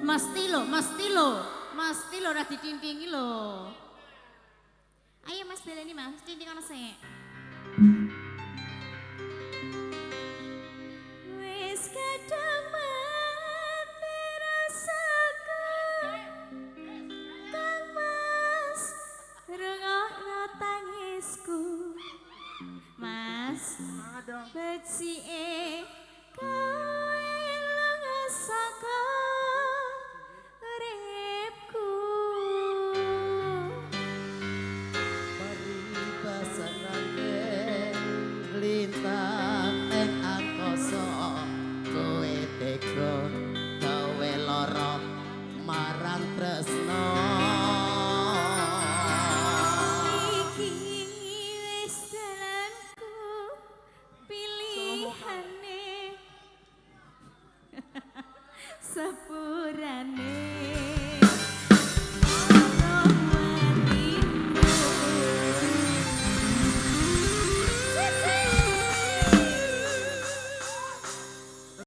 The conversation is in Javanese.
Mesti lo ora ditintingi lo. Ayo Mas Beleni Mas, tinting ana sik. Wis kadang mati rasaku Kang Mas rungokno tangisku Mas becike kowe lunga saka uripku lintang ing angkasa kowe tega gawe lara marang tresno iki wis dalanku pilihane sepuran